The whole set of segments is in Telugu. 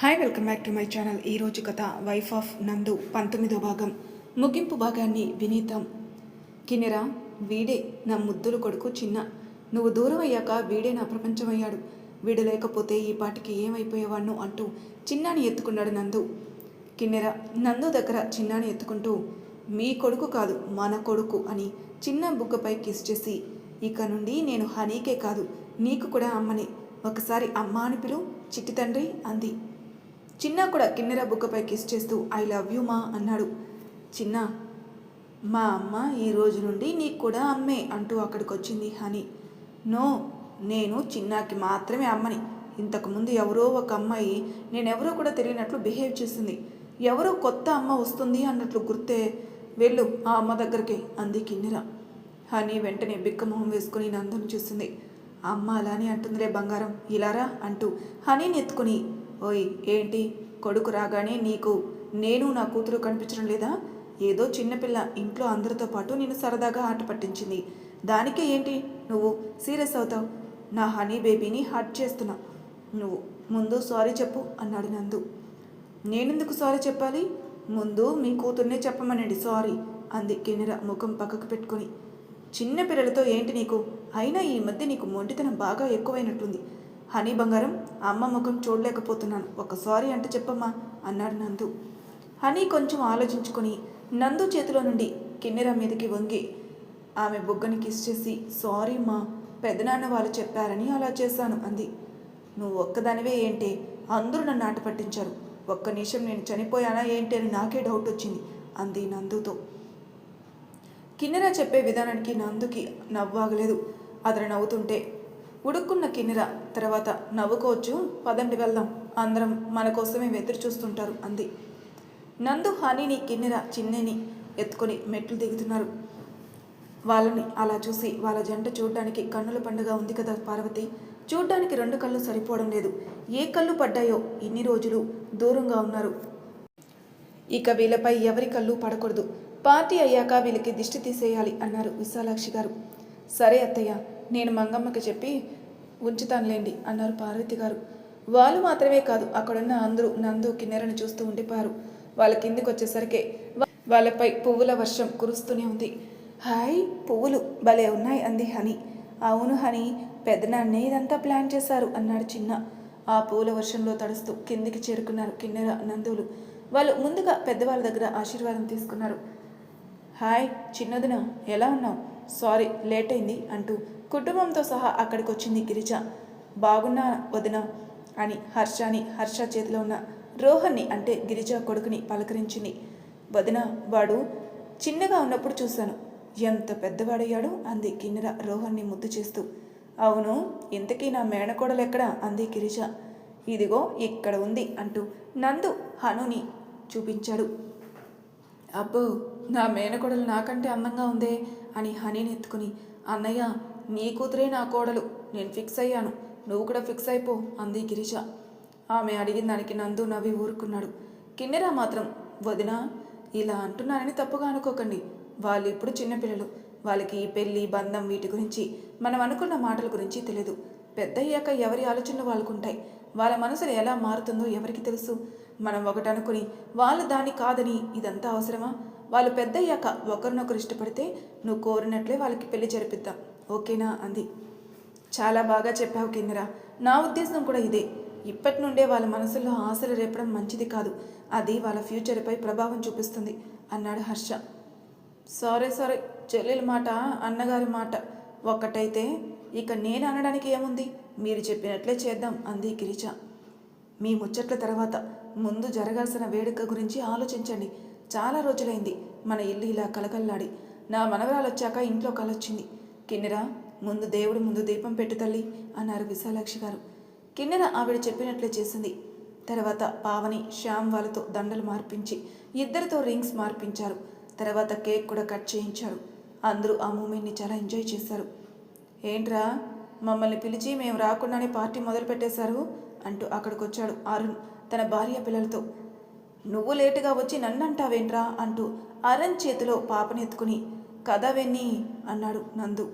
Hi welcome back to my channel. ఈరోజు కథ వైఫ్ ఆఫ్ నందు 19వ భాగం ముగింపు భాగాన్ని వినీతం. కిన్నెరా, వీడే నా ముద్దుల కొడుకు చిన్న. నువ్వు దూరం అయ్యాక వీడే నా ప్రపంచమయ్యాడు. వీడు లేకపోతే ఈ పాటికి ఏమైపోయేవాణ్ణు అంటూ చిన్నాని ఎత్తుకున్నాడు నందు. కిన్నెర నందు దగ్గర చిన్నాని ఎత్తుకుంటూ, మీ కొడుకు కాదు మన కొడుకు అని చిన్న బుగ్గపై కిస్ చేసి, ఇక నుండి నేను హనీకే కాదు నీకు కూడా అమ్మని, ఒకసారి అమ్మ అని పిలు చిట్టి తండ్రి అంది. చిన్న కూడా కిన్నెర బుగ్గపై కిస్ చేస్తూ ఐ లవ్ యూ మా అన్నాడు. చిన్న, మా అమ్మ ఈ రోజు నుండి నీకు కూడా అమ్మే అంటూ అక్కడికి వచ్చింది హనీ. నో, నేను చిన్నాకి మాత్రమే అమ్మని. ఇంతకుముందు ఎవరో ఒక అమ్మాయి నేనెవరో కూడా తెలియనట్లు బిహేవ్ చేసింది. ఎవరో కొత్త అమ్మ వస్తుంది అన్నట్లు గుర్తే. వెళ్ళు ఆ అమ్మ దగ్గరికి అంది కిన్నెర. హనీ వెంటనే బిక్కమొహం వేసుకుని నందుని చూస్తుంది. అమ్మ అలానే అంటుందిలే బంగారం, ఇలారా అంటూ హనీని ఎత్తుకుని, ఓయ్ ఏంటి కొడుకు రాగానే నీకు నేను నా కూతురు కనిపించడం లేదా? ఏదో చిన్నపిల్ల ఇంట్లో అందరితో పాటు నేను సరదాగా ఆట పట్టించింది, దానికే ఏంటి నువ్వు సీరియస్ అవుతావు? నా హనీ బేబీని హర్ట్ చేస్తున్నావు. నువ్వు ముందు సారీ చెప్పు అన్నాడు నందు. నేనెందుకు సారీ చెప్పాలి? ముందు మీ కూతుర్నే చెప్పమనండి సారీ అంది కిన్నెర ముఖం పక్కకు పెట్టుకొని. చిన్న పిల్లలతో ఏంటి నీకు? అయినా ఈ మధ్య నీకు మొండితనం బాగా ఎక్కువైనట్టుంది. హనీ బంగారం, అమ్మ ముఖం చూడలేకపోతున్నాను, ఒక సారీ అంటే చెప్పమ్మా అన్నాడు నందు. హనీ కొంచెం ఆలోచించుకొని నందు చేతిలో నుండి కిన్నెర మీదకి వంగి ఆమె బుగ్గని కిస్ చేసి, సారీ మా, పెదనాన్న వాళ్ళు చెప్పారని అలా చేశాను అంది. నువ్వు ఒక్కదానివే ఏంటి? అందరూ నన్ను ఆట పట్టించారు. ఒక్క నిమిషం నేను చనిపోయానా ఏంటి అని నాకే డౌట్ వచ్చింది అంది నందుతో. కిన్నెర చెప్పే విధానానికి నందుకి నవ్వాగలేదు. అతను నవ్వుతుంటే ఉడుక్కున్న కిన్నెర తర్వాత నవ్వుకోవచ్చు, పదండి వెళ్దాం, అందరం మన కోసమే ఎదురు చూస్తుంటారు అంది. నందు హనీని కిన్నెర చిన్నని ఎత్తుకొని మెట్లు దిగుతున్నారు. వాళ్ళని అలా చూసి వాళ్ళ జంట చూడ్డానికి కన్నుల పండుగ ఉంది కదా పార్వతి, చూడ్డానికి రెండు కళ్ళు సరిపోవడం లేదు. ఏ కళ్ళు పడ్డాయో ఇన్ని రోజులు దూరంగా ఉన్నారు. ఇక వీళ్ళపై ఎవరి కళ్ళు పడకూడదు. పార్టీ అయ్యాక వీళ్ళకి దిష్టి తీసేయాలి అన్నారు విశాలాక్షి గారు. సరే అత్తయ్య, నేను మంగమ్మకి చెప్పి ఉంచుతానులేండి అన్నారు పార్వతి గారు. వాళ్ళు మాత్రమే కాదు, అక్కడున్న అందరూ నందు కిన్నెరను చూస్తూ ఉండిపోయారు. వాళ్ళ కిందికి వచ్చేసరికి వాళ్ళపై పువ్వుల వర్షం కురుస్తూనే ఉంది. హాయ్, పువ్వులు భలే ఉన్నాయి అంది హనీ. అవును హనీ, పెద్దనాన్నే ఇదంతా ప్లాన్ చేశారు అన్నాడు చిన్న. ఆ పువ్వుల వర్షంలో తడుస్తూ కిందికి చేరుకున్నారు కిన్నెర నందులు. వాళ్ళు ముందుగా పెద్దవాళ్ళ దగ్గర ఆశీర్వాదం తీసుకున్నారు. హాయ్ చిన్నదిన, ఎలా ఉన్నావు? సారీ లేట్ అయింది అంటూ కుటుంబంతో సహా అక్కడికి వచ్చింది గిరిజ. బాగున్నా వదిన అని హర్ష చేతిలో ఉన్న రోహన్ని అంటే గిరిజ కొడుకుని పలకరించింది. వదిన, వాడు చిన్నగా ఉన్నప్పుడు చూశాను, ఎంత పెద్దవాడయ్యాడు అంది కిన్నెర రోహన్ని ముద్దు చేస్తూ. అవును, ఇంతకీ నా మేనకోడలెక్కడా అంది గిరిజ. ఇదిగో ఇక్కడ ఉంది అంటూ నందు హనుని చూపించాడు. అబ్బో, నా మేనకోడలు నాకంటే అందంగా ఉందే అని హనీని ఎత్తుకుని, అన్నయ్య నీ కూతురే నా కోడలు, నేను ఫిక్స్ అయ్యాను, నువ్వు కూడా ఫిక్స్ అయిపో అంది గిరిజ. ఆమె అడిగిన దానికి నందు నవ్వి ఊరుకున్నాడు. కిన్నెర మాత్రం, వదినా ఇలా అంటున్నానని తప్పుగా అనుకోకండి, వాళ్ళు ఇప్పుడు చిన్నపిల్లలు, వాళ్ళకి ఈ పెళ్ళి బంధం వీటి గురించి మనం అనుకున్న మాటల గురించి తెలియదు. పెద్దయ్యాక ఎవరి ఆలోచనలు వాళ్ళకుంటాయి. వాళ్ళ మనసులు ఎలా మారుతుందో ఎవరికి తెలుసు? మనం ఒకటి అనుకుని వాళ్ళు దాన్ని కాదని ఇదంతా అవసరమా? వాళ్ళు పెద్దయ్యాక ఒకరినొకరు ఇష్టపడితే నువ్వు కోరినట్లే వాళ్ళకి పెళ్లి జరిపిద్దాం, ఓకేనా అంది. చాలా బాగా చెప్పావు కిన్నెర, నా ఉద్దేశం కూడా ఇదే. ఇప్పటి నుండే వాళ్ళ మనసుల్లో ఆశలు రేపడం మంచిది కాదు, అది వాళ్ళ ఫ్యూచర్పై ప్రభావం చూపిస్తుంది అన్నాడు హర్ష. సరే సరే, చెల్లెల మాట అన్నగారి మాట ఒక్కటైతే ఇక నేను అనడానికి ఏముంది, మీరు చెప్పినట్లే చేద్దాం అంది గిరిజ. మీ ముచ్చట్ల తర్వాత ముందు జరగాల్సిన వేడుక గురించి ఆలోచించండి. చాలా రోజులైంది మన ఇల్లు ఇలా కలకల్లాడి. నా మనవరాలు వచ్చాక ఇంట్లో కలొచ్చింది. కిన్నెర, ముందు దేవుడి ముందు దీపం పెట్టు తల్లి అన్నారు విశాలాక్షి గారు. కిన్నెర ఆవిడ చెప్పినట్లే చేసింది. తర్వాత పావని శ్యామ్ వాళ్ళతో దండలు మార్పించి ఇద్దరితో రింగ్స్ మార్పించారు. తర్వాత కేక్ కూడా కట్ చేయించారు. అందరూ ఆ మూమెంట్ని చాలా ఎంజాయ్ చేశారు. ఏంట్రా, మమ్మల్ని పిలిచి మేము రాకుండానే పార్టీ మొదలు పెట్టేశారు అంటూ అక్కడికి వచ్చాడు అరుణ్ తన భార్య పిల్లలతో. నువ్వు లేటుగా వచ్చి నన్నంటావేంట్రా అంటూ అరుణ్ చేతిలో పాపనెత్తుకుని, కథ వెన్నీ అన్నాడు నందు.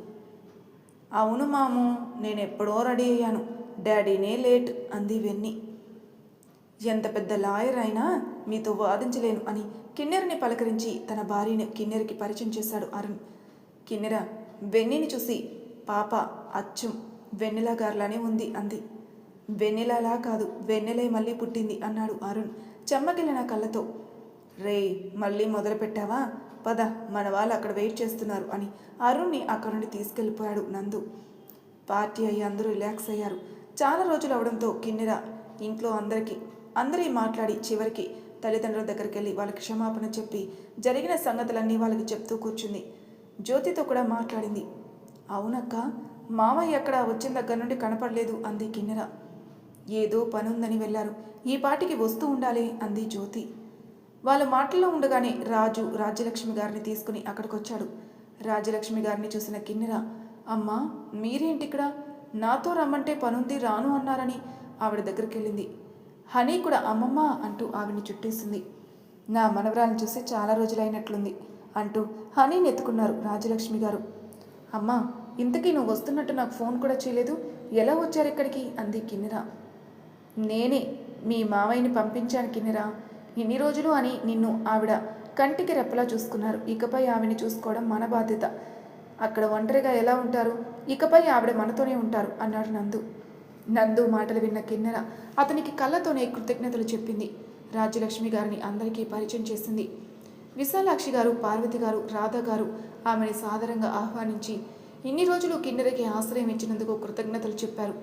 అవును మాము, నేనెప్పుడో రెడీ అయ్యాను, డాడీనే లేట్ అంది వెన్నీ. ఎంత పెద్ద లాయర్ అయినా మీతో వాదించలేను అని కిన్నెరని పలకరించి తన భార్యని కిన్నెరకి పరిచయం చేశాడు అరుణ్. కిన్నెర వెన్నెని చూసి పాప అచ్చం వెన్నెల గారిలానే ఉంది అంది. వెన్నెలలా కాదు, వెన్నెలే మళ్ళీ పుట్టింది అన్నాడు అరుణ్ చెమ్మగిలిన కళ్ళతో. రే మళ్ళీ మొదలుపెట్టావా, పద మన వాళ్ళు అక్కడ వెయిట్ చేస్తున్నారు అని అరుణ్ని అక్కడి నుండి తీసుకెళ్ళిపోయాడు నందు. పార్టీ అయ్యి అందరూ రిలాక్స్ అయ్యారు. చాలా రోజులు అవడంతో కిన్నెర ఇంట్లో అందరి మాట్లాడి చివరికి తల్లిదండ్రుల దగ్గరికి వెళ్ళి వాళ్ళకి క్షమాపణ చెప్పి జరిగిన సంగతులన్నీ వాళ్ళకి చెప్తూ కూర్చుంది. జ్యోతితో కూడా మాట్లాడింది. అవునక్క, మామయ్య ఎక్కడ వచ్చిన దగ్గర నుండి కనపడలేదు అంది కిన్నెర. ఏదో పనుందని వెళ్ళారు, ఈ పాటికి వస్తూ ఉండాలి అంది జ్యోతి. వాళ్ళ మాటల్లో ఉండగానే రాజు రాజ్యలక్ష్మి గారిని తీసుకుని అక్కడికి వచ్చాడు. రాజ్యలక్ష్మి గారిని చూసిన కిన్నెర, అమ్మా మీరేంటి ఇక్కడ, నాతో రమ్మంటే పనుంది రాను అన్నారని ఆవిడ దగ్గరికి వెళ్ళింది. హనీ కూడా అమ్మమ్మ అంటూ ఆవిడ్ని చుట్టేసింది. నా మనవరాలను చూసి చాలా రోజులైనట్లుంది అంటూ హనీని ఎత్తుకున్నారు రాజ్యలక్ష్మి గారు. అమ్మా ఇంతకీ నువ్వు వస్తున్నట్టు నాకు ఫోన్ కూడా చేయలేదు, ఎలా వచ్చారు ఇక్కడికి అంది కిన్నెర. నేనే మీ మావయ్యని పంపించాను కిన్నెర, ఇన్ని రోజులు అని నిన్ను ఆవిడ కంటికి రెప్పలా చూసుకున్నారు, ఇకపై ఆవిడని చూసుకోవడం మన బాధ్యత. అక్కడ ఒంటరిగా ఎలా ఉంటారు, ఇకపై ఆవిడ మనతోనే ఉంటారు అన్నాడు నందు మాటలు విన్న కిన్నెర అతనికి కళ్ళతోనే కృతజ్ఞతలు చెప్పింది. రాజ్యలక్ష్మి గారిని అందరికీ పరిచయం చేసింది. విశాలాక్షి గారు, పార్వతి గారు, రాధ గారు ఆమెని సాదరంగా ఆహ్వానించి ఇన్ని రోజులు కిన్నెరకి ఆశ్రయం ఇచ్చినందుకు కృతజ్ఞతలు చెప్పారు.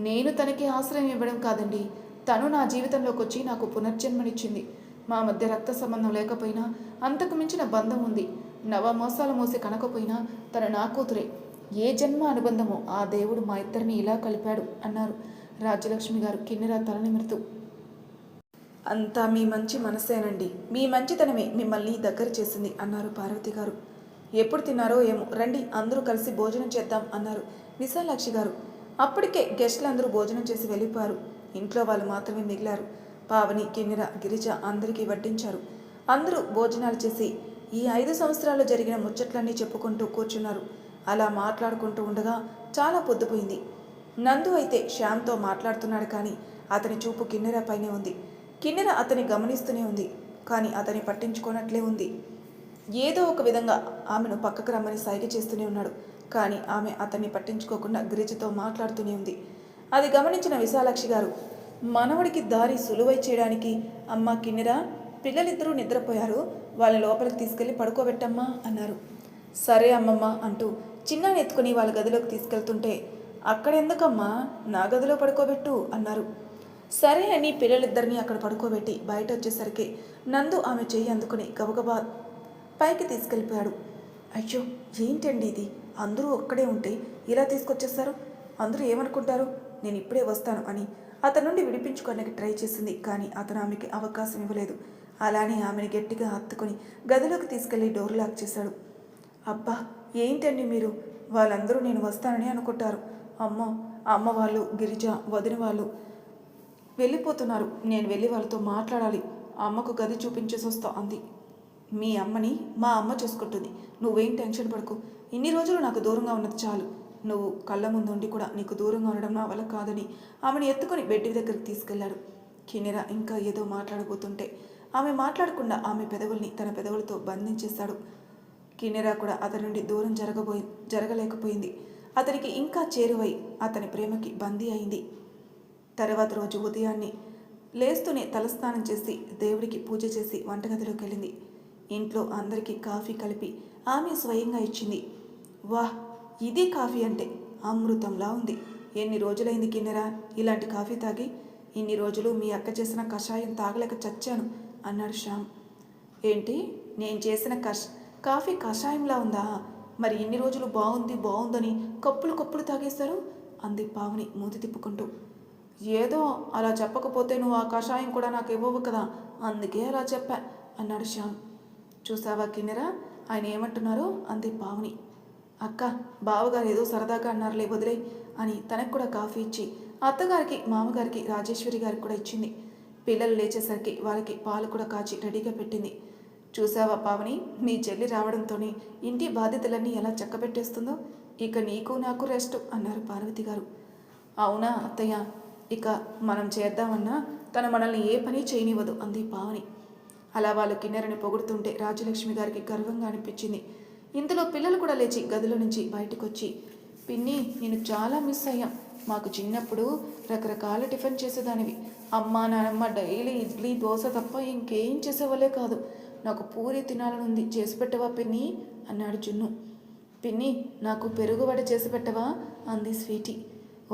నేను తనకి ఆశ్రయం ఇవ్వడం కాదండి, తను నా జీవితంలోకి వచ్చి నాకు పునర్జన్మనిచ్చింది. మా మధ్య రక్త సంబంధం లేకపోయినా అంతకు మించిన బంధం ఉంది. నవమోసాలు మోసి కనకపోయినా తన నా కూతురే. ఏ జన్మ అనుబంధమో ఆ దేవుడు మా ఇద్దరిని ఇలా కలిపాడు అన్నారు రాజ్యలక్ష్మి గారు కిన్నెర తల నిమురుతూ. అంతా మీ మంచి మనసేనండి, మీ మంచితనమే మిమ్మల్ని దగ్గర చేసింది అన్నారు పార్వతి గారు. ఎప్పుడు తిన్నారో ఏమో, రండి అందరూ కలిసి భోజనం చేద్దాం అన్నారు విశాలాక్షి గారు. అప్పటికే గెస్టులందరూ భోజనం చేసి వెళ్ళిపోయారు. ఇంట్లో వాళ్ళు మాత్రమే మిగిలారు. పావని, కిన్నెర, గిరిజ అందరికీ వడ్డించారు. అందరూ భోజనాలు చేసి ఈ 5 సంవత్సరాలు జరిగిన ముచ్చట్లన్నీ చెప్పుకుంటూ కూర్చున్నారు. అలా మాట్లాడుకుంటూ ఉండగా చాలా పొద్దుపోయింది. నందు అయితే శ్యామ్తో మాట్లాడుతున్నాడు, కానీ అతని చూపు కిన్నెర పైనే ఉంది. కిన్నెర అతని గమనిస్తూనే ఉంది, కానీ అతని పట్టించుకోనట్లే ఉంది. ఏదో ఒక విధంగా ఆమెను పక్కకు రమ్మని సైగ చేస్తూనే ఉన్నాడు, కానీ ఆమె అతన్ని పట్టించుకోకుండా గిరిజతో మాట్లాడుతూనే ఉంది. అది గమనించిన విశాలాక్షి గారు, మనవడికి దారి సులువై చేయడానికి అమ్మ కిన్నెర, పిల్లలిద్దరూ నిద్రపోయారు, వాళ్ళ లోపలికి తీసుకెళ్ళి పడుకోబెట్టమ్మా అన్నారు. సరే అమ్మమ్మ అంటూ చిన్నాన్ని ఎత్తుకుని వాళ్ళ గదిలోకి తీసుకెళ్తుంటే, అక్కడెందుకమ్మా, నా గదిలో పడుకోబెట్టు అన్నారు. సరే అని పిల్లలిద్దరినీ అక్కడ పడుకోబెట్టి బయట వచ్చేసరికి నందు ఆమె చెయ్యి అందుకుని గబగబా పైకి తీసుకెళ్ళిపోయాడు. అయ్యో ఏంటండి ఇది, అందరూ ఒక్కడే ఉంటే ఇలా తీసుకొచ్చేస్తారు, అందరూ ఏమనుకుంటారు, నేను ఇప్పుడే వస్తాను అని అతని నుండి విడిపించుకోవడానికి ట్రై చేసింది, కానీ అతను ఆమెకి అవకాశం ఇవ్వలేదు. అలానే ఆమెను గట్టిగా హత్తుకొని గదిలోకి తీసుకెళ్లి డోర్ లాక్ చేశాడు. అబ్బా ఏంటండి మీరు, వాళ్ళందరూ నేను వస్తానని అనుకుంటారు. అమ్మ వాళ్ళు, గిరిజ, వదిన వాళ్ళు వెళ్ళిపోతున్నారు, నేను వెళ్ళి వాళ్ళతో మాట్లాడాలి, అమ్మకు గది చూపించేసి వస్తా అంది. మీ అమ్మని మా అమ్మ చూసుకుంటుంది, నువ్వేం టెన్షన్ పడకు, ఇన్ని రోజులు నాకు దూరంగా ఉన్నది చాలు, నువ్వు కళ్ళ ముందు ఉండి కూడా నీకు దూరంగా ఉండడం నా వల్ల కాదని ఆమెను ఎత్తుకొని బెడ్ దగ్గరికి తీసుకెళ్లాడు. కిన్నెర ఇంకా ఏదో మాట్లాడబోతుంటే ఆమె మాట్లాడకుండా ఆమె పెదవుల్ని తన పెదవులతో బంధించేశాడు. కిన్నెర కూడా అతని నుండి దూరం జరగలేకపోయింది. అతనికి ఇంకా చేరువై అతని ప్రేమకి బందీ అయింది. తర్వాత రోజు ఉదయాన్నే లేస్తూనే తలస్నానం చేసి దేవుడికి పూజ చేసి వంటగదిలోకి వెళ్ళింది. ఇంట్లో అందరికీ కాఫీ కలిపి ఆమె స్వయంగా ఇచ్చింది. వాహ్, ఇది కాఫీ అంటే అమృతంలా ఉంది. ఎన్ని రోజులైంది కిన్నెర ఇలాంటి కాఫీ తాగి, ఇన్ని రోజులు మీ అక్క చేసిన కషాయం తాగలేక చచ్చాను అన్నాడు శ్యామ్. ఏంటి, నేను చేసిన కాఫీ కషాయంలా ఉందా, మరి ఇన్ని రోజులు బాగుందని కప్పులు తాగేశారు అంది పావని మూతి తిప్పుకుంటూ. ఏదో అలా చెప్పకపోతే నువ్వు ఆ కషాయం కూడా నాకు ఇవ్వవు కదా, అందుకే అలా చెప్పా అన్నాడు శ్యామ్. చూసావా కిన్నెర, ఆయన ఏమంటున్నారో అంది పావని. అక్క, బావగారు ఏదో సరదాగా అన్నారులే, వదిలే అని తనకు కూడా కాఫీ ఇచ్చి అత్తగారికి, మామగారికి, రాజేశ్వరి గారికి కూడా ఇచ్చింది. పిల్లలు లేచేసరికి వాళ్ళకి పాలు కూడా కాచి రెడీగా పెట్టింది. చూసావా పావని, మీ చెల్లి రావడంతోనే ఇంటి బాధ్యతలన్నీ ఎలా చక్కబెట్టేస్తుందో, ఇక నీకు నాకు రెస్ట్ అన్నారు పార్వతి గారు. అవునా అత్తయ్య, ఇక మనం చేద్దామన్నా తను మనల్ని ఏ పని చేయనివ్వదు అంది పావని. అలా వాళ్ళు కిన్నెరని పొగుడుతుంటే రాజలక్ష్మి గారికి గర్వంగా అనిపించింది. ఇంతలో పిల్లలు కూడా లేచి గదిలో నుంచి బయటకు వచ్చి, పిన్ని నేను చాలా మిస్ అయ్యాం. మాకు చిన్నప్పుడు రకరకాల టిఫిన్ చేసేదానివి. అమ్మ నాన్నమ్మ డైలీ ఇడ్లీ దోశ తప్ప ఇంకేం చేసేవాళ్ళే కాదు. నాకు పూరి తినాలనుంది, చేసి పెట్టవా పిన్ని అన్నాడు జున్ను. పిన్ని నాకు పెరుగు వడ చేసి పెట్టవా అంది స్వీటీ.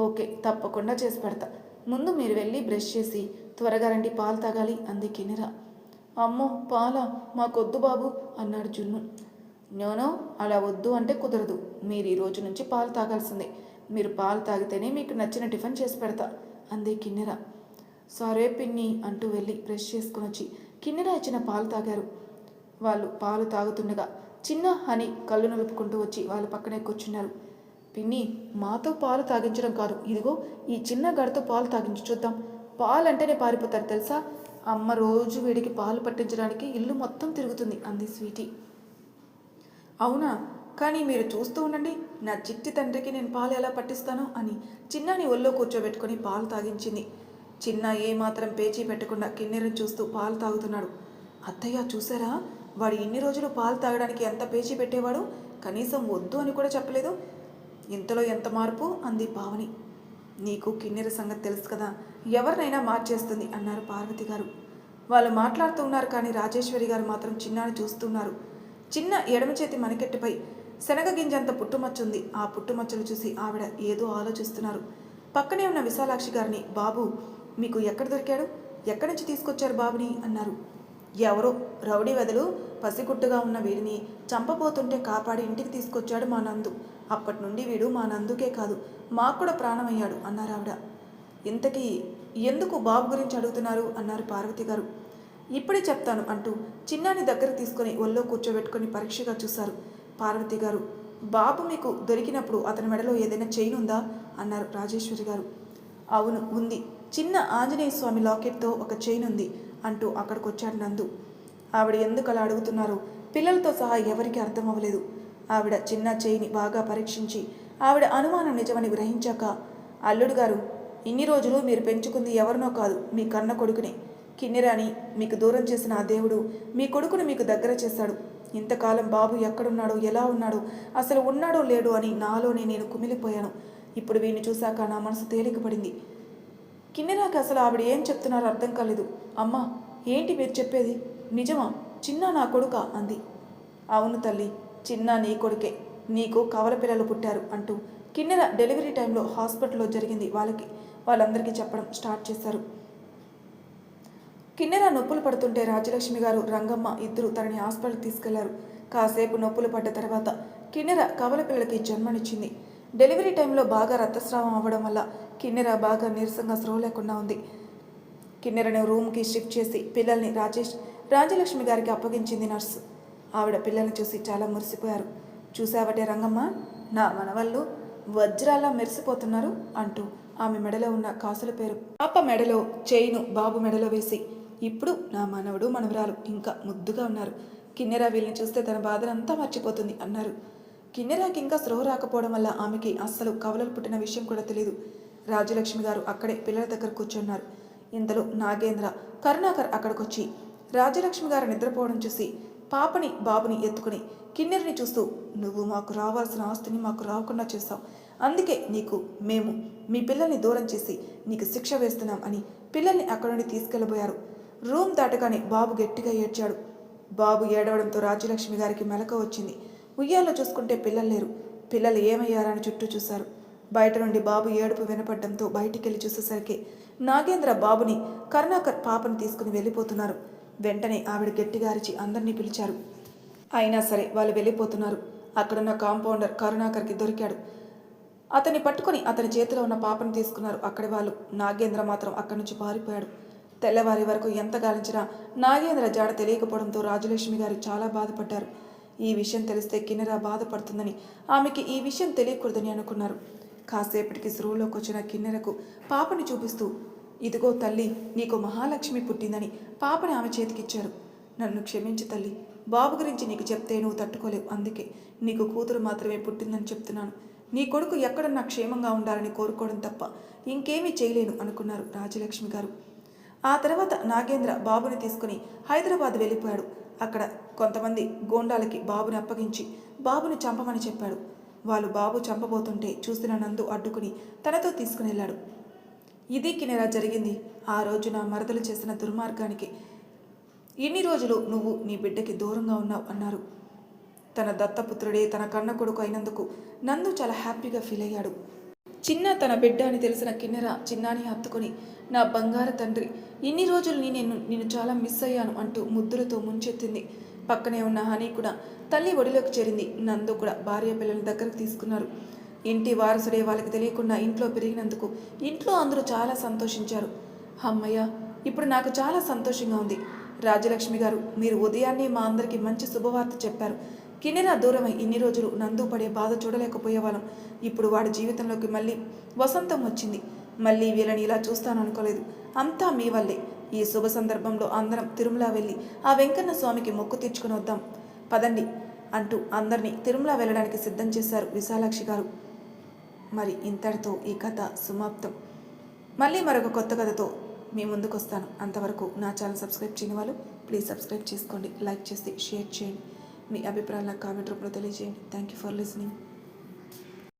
ఓకే తప్పకుండా చేసి పెడతా. ముందు మీరు వెళ్ళి బ్రష్ చేసి త్వరగా రండి, పాలు తాగాలి అంది కిన్నెర. అమ్మో పాలా, మాకొద్దు బాబు అన్నాడు జున్ను. నోనో అలా వద్దు అంటే కుదరదు. మీరు ఈ రోజు నుంచి పాలు తాగాల్సిందే. మీరు పాలు తాగితేనే మీకు నచ్చిన టిఫిన్ చేసి పెడతా అంది కిన్నెర. సరే పిన్ని అంటూ వెళ్ళి బ్రష్ చేసుకుని వచ్చి కిన్నెర ఇచ్చిన పాలు తాగారు. వాళ్ళు పాలు తాగుతుండగా చిన్న హని కళ్ళు నలుపుకుంటూ వచ్చి వాళ్ళ పక్కనే కూర్చున్నారు. పిన్ని మాతో పాలు తాగించడం కాదు, ఇదిగో ఈ చిన్న గడతో పాలు తాగించి చూద్దాం. పాలంటేనే పారిపోతారు తెలుసా. అమ్మ రోజు వీడికి పాలు పట్టించడానికి ఇల్లు మొత్తం తిరుగుతుంది అంది స్వీటీ. అవునా, కానీ మీరు చూస్తూ ఉండండి, నా చిట్టి తండ్రికి నేను పాలు ఎలా పట్టిస్తానో అని చిన్నాని ఒళ్ళో కూర్చోబెట్టుకొని పాలు తాగించింది. చిన్న ఏమాత్రం పేచీ పెట్టకుండా కిన్నెరని చూస్తూ పాలు తాగుతున్నాడు. అత్తయ్య చూసారా, వాడు ఇన్ని రోజులు పాలు తాగడానికి ఎంత పేచీ పెట్టేవాడు, కనీసం వద్దు అని కూడా చెప్పలేదు. ఇంతలో ఎంత మార్పు అంది పావని. నీకు కిన్నెర సంగతి తెలుసు కదా, ఎవరినైనా మార్చేస్తుంది అన్నారు పార్వతి గారు. వాళ్ళు మాట్లాడుతూ ఉన్నారు కానీ రాజేశ్వరి గారు మాత్రం చిన్నాని చూస్తున్నారు. చిన్న ఎడమ చేతి మణికెట్టుపై శనగ గింజంత పుట్టుమచ్చుంది. ఆ పుట్టుమచ్చలు చూసి ఆవిడ ఏదో ఆలోచిస్తున్నారు. పక్కనే ఉన్న విశాలాక్షి గారిని, బాబు మీకు ఎక్కడ దొరికాడు, ఎక్కడి నుంచి తీసుకొచ్చారు బాబుని అన్నారు. ఎవరో రౌడీ వెదలు పసిగుట్టుగా ఉన్న వీడిని చంపబోతుంటే కాపాడి ఇంటికి తీసుకొచ్చాడు మా నందు. అప్పటి నుండి వీడు మా నందుకే కాదు మాకు కూడా ప్రాణమయ్యాడు అన్నారు ఆవిడ. ఇంతకీ ఎందుకు బాబు గురించి అడుగుతున్నారు అన్నారు పార్వతి గారు. ఇప్పుడే చెప్తాను అంటూ చిన్నాని దగ్గర తీసుకొని ఒళ్ళో కూర్చోబెట్టుకొని పరీక్షగా చూశారు పార్వతి గారు. బాబు మీకు దొరికినప్పుడు అతని మెడలో ఏదైనా చైన్ ఉందా అన్నారు రాజేశ్వరి గారు. అవును ఉంది, చిన్న ఆంజనేయ స్వామి లాకెట్తో ఒక చైన్ ఉంది అంటూ అక్కడికి వచ్చాడు నందు. ఆవిడ ఎందుకు అలా అడుగుతున్నారు పిల్లలతో సహా ఎవరికి అర్థం అవ్వలేదు. ఆవిడ చిన్న చేయిని బాగా పరీక్షించి ఆవిడ అనుమానం నిజమని గ్రహించాక, అల్లుడు గారు ఇన్ని రోజులు మీరు పెంచుకుంది ఎవరినో కాదు మీ కన్న కొడుకునే. కిన్నెరాని మీకు దూరం చేసిన ఆ దేవుడు మీ కొడుకును మీకు దగ్గర చేశాడు. ఇంతకాలం బాబు ఎక్కడున్నాడో ఎలా ఉన్నాడో అసలు ఉన్నాడో లేడో అని నాలోనే నేను కుమిలిపోయాను. ఇప్పుడు వీడిని చూశాక నా మనసు తేలికపడింది. కిన్నెరాకి అసలు ఆవిడ ఏం చెప్తున్నారో అర్థం కాలేదు. అమ్మా ఏంటి మీరు చెప్పేది, నిజమా, చిన్న నా కొడుకా అంది. అవును తల్లి, చిన్న నీ కొడుకే, నీకు కవల పిల్లలు పుట్టారు అంటూ కిన్నెర డెలివరీ టైంలో హాస్పిటల్లో జరిగింది వాళ్ళందరికీ చెప్పడం స్టార్ట్ చేశారు. కిన్నెర నొప్పులు పడుతుంటే రాజలక్ష్మి గారు రంగమ్మ ఇద్దరు తనని హాస్పిటల్కి తీసుకెళ్లారు. కాసేపు నొప్పులు పడ్డ తర్వాత కిన్నెర కవల పిల్లలకి జన్మనిచ్చింది. డెలివరీ టైంలో బాగా రక్తస్రావం అవ్వడం వల్ల కిన్నెర బాగా నీరసంగా స్పృహ లేకుండా ఉంది. కిన్నెరను రూమ్కి షిఫ్ట్ చేసి పిల్లల్ని రాజలక్ష్మి గారికి అప్పగించింది నర్సు. ఆవిడ పిల్లల్ని చూసి చాలా మురిసిపోయారు. చూసావటే రంగమ్మ, నా మనవళ్ళు వజ్రాల్లా మెరిసిపోతున్నారు అంటూ ఆమె మెడలో ఉన్న కాసుల పేరు పాప మెడలో చైను బాబు మెడలో వేసి, ఇప్పుడు నా మనవడు మనవరాలు ఇంకా ముద్దుగా ఉన్నారు. కిన్నెర వీళ్ళని చూస్తే తన బాధనంతా మర్చిపోతుంది అన్నారు. కిన్నెరాకి ఇంకా స్పృహ రాకపోవడం వల్ల ఆమెకి అస్సలు కవలలు పుట్టిన విషయం కూడా తెలియదు. రాజలక్ష్మి గారు అక్కడే పిల్లల దగ్గర కూర్చున్నారు. ఇంతలో నాగేంద్ర, కరుణాకర్ అక్కడికొచ్చి రాజలక్ష్మి గారు నిద్రపోవడం చూసి పాపని బాబుని ఎత్తుకుని కిన్నెరని చూస్తూ, నువ్వు మాకు రావాల్సిన ఆస్తిని మాకు రాకుండా చేస్తావు, అందుకే మేము మీ పిల్లల్ని దూరం చేసి నీకు శిక్ష వేస్తున్నాం అని పిల్లల్ని అక్కడి నుండి తీసుకెళ్ళబోయారు. రూమ్ దాటగానే బాబు గట్టిగా ఏడ్చాడు. బాబు ఏడవడంతో రాజలక్ష్మి గారికి మెలక వచ్చింది. ఉయ్యాల్లో చూసుకుంటే పిల్లలు లేరు. పిల్లలు ఏమయ్యారని చుట్టూ చూశారు. బయట నుండి బాబు ఏడుపు వినపడడంతో బయటికెళ్ళి చూసేసరికి నాగేంద్ర బాబుని, కరుణాకర్ పాపని తీసుకుని వెళ్ళిపోతున్నారు. వెంటనే ఆవిడ గట్టిగా అరిచి అందరినీ పిలిచారు. అయినా సరే వాళ్ళు వెళ్ళిపోతున్నారు. అక్కడున్న కాంపౌండర్ కరుణాకర్కి దొరికాడు. అతన్ని పట్టుకొని అతని చేతిలో ఉన్న పాపను తీసుకున్నారు అక్కడి వాళ్ళు. నాగేంద్ర మాత్రం అక్కడి నుంచి పారిపోయాడు. తెల్లవారి వరకు ఎంత గాలించినా నాగేంద్ర జాడ తెలియకపోవడంతో రాజలక్ష్మి గారు చాలా బాధపడ్డారు. ఈ విషయం తెలిస్తే కిన్నెర బాధపడుతుందని, ఆమెకి ఈ విషయం తెలియకూడదని అనుకున్నారు. కాసేపటికి స్రూలోకి వచ్చిన కిన్నెరకు పాపని చూపిస్తూ, ఇదిగో తల్లి, నీకు మహాలక్ష్మి పుట్టిందని పాపని ఆమె చేతికిచ్చారు. నన్ను క్షమించు తల్లి, బాబు గురించి నీకు చెప్తే నువ్వు తట్టుకోలేవు, అందుకే నీకు కూతురు మాత్రమే పుట్టిందని చెప్తున్నాను. నీ కొడుకు ఎక్కడన్నా క్షేమంగా ఉండాలని కోరుకోవడం తప్ప ఇంకేమీ చేయలేను అనుకున్నారు రాజలక్ష్మి గారు. ఆ తర్వాత నాగేంద్ర బాబుని తీసుకుని హైదరాబాద్ వెళ్ళిపోయాడు. అక్కడ కొంతమంది గోండాలకి బాబుని అప్పగించి బాబుని చంపమని చెప్పాడు. వాళ్ళు బాబు చంపబోతుంటే చూసిన నందు అడ్డుకుని తనతో తీసుకుని వెళ్ళాడు. ఇది కినెరా జరిగింది. ఆ రోజు నా మరదలు చేసిన దుర్మార్గానికి ఇన్ని రోజులు నువ్వు నీ బిడ్డకి దూరంగా ఉన్నావు అన్నారు. తన దత్తపుత్రుడే తన కన్న కొడుకు అయినందుకు నందు చాలా హ్యాపీగా ఫీల్ అయ్యాడు. చిన్న తన బిడ్డ అని తెలిసిన కిన్నెర చిన్నాని హత్తుకొని, నా బంగారు తండ్రి, ఇన్ని రోజులు నిన్ను చాలా మిస్ అయ్యాను అంటూ ముద్దులతో ముంచెత్తింది. పక్కనే ఉన్న హనీ కూడా తల్లి ఒడిలోకి చేరింది. నందు కూడా భార్య పిల్లల్ని దగ్గరకు తీసుకున్నారు. ఇంటి వారసుడే వాళ్ళకి తెలియకుండా ఇంట్లో పెరిగినందుకు ఇంట్లో అందరూ చాలా సంతోషించారు. అమ్మయ్య, ఇప్పుడు నాకు చాలా సంతోషంగా ఉంది. రాజలక్ష్మి గారు, మీరు ఉదయాన్నే మా అందరికీ మంచి శుభవార్త చెప్పారు. కిన్నెర దూరమై ఇన్ని రోజులు నందు పడే బాధ చూడలేకపోయేవాళ్ళం. ఇప్పుడు వాడి జీవితంలోకి మళ్ళీ వసంతం వచ్చింది. మళ్ళీ వీళ్ళని ఇలా చూస్తాను అనుకోలేదు. అంతా మీ వల్లే. ఈ శుభ సందర్భంలో అందరం తిరుమల వెళ్ళి ఆ వెంకన్న స్వామికి మొక్కు తీర్చుకుని వద్దాం పదండి అంటూ అందరినీ తిరుమల వెళ్ళడానికి సిద్ధం చేశారు విశాలాక్షి గారు. మరి ఇంతటితో ఈ కథ సమాప్తం. మళ్ళీ మరొక కొత్త కథతో మీ ముందుకు వస్తాను. అంతవరకు నా ఛానల్ సబ్స్క్రైబ్ చేయని వాళ్ళు ప్లీజ్ సబ్స్క్రైబ్ చేసుకోండి. లైక్ చేసి షేర్ చేయండి. మీ అభిప్రాయాలను కామెంట్ రూపంలో తెలియజేయండి. Thank you for listening.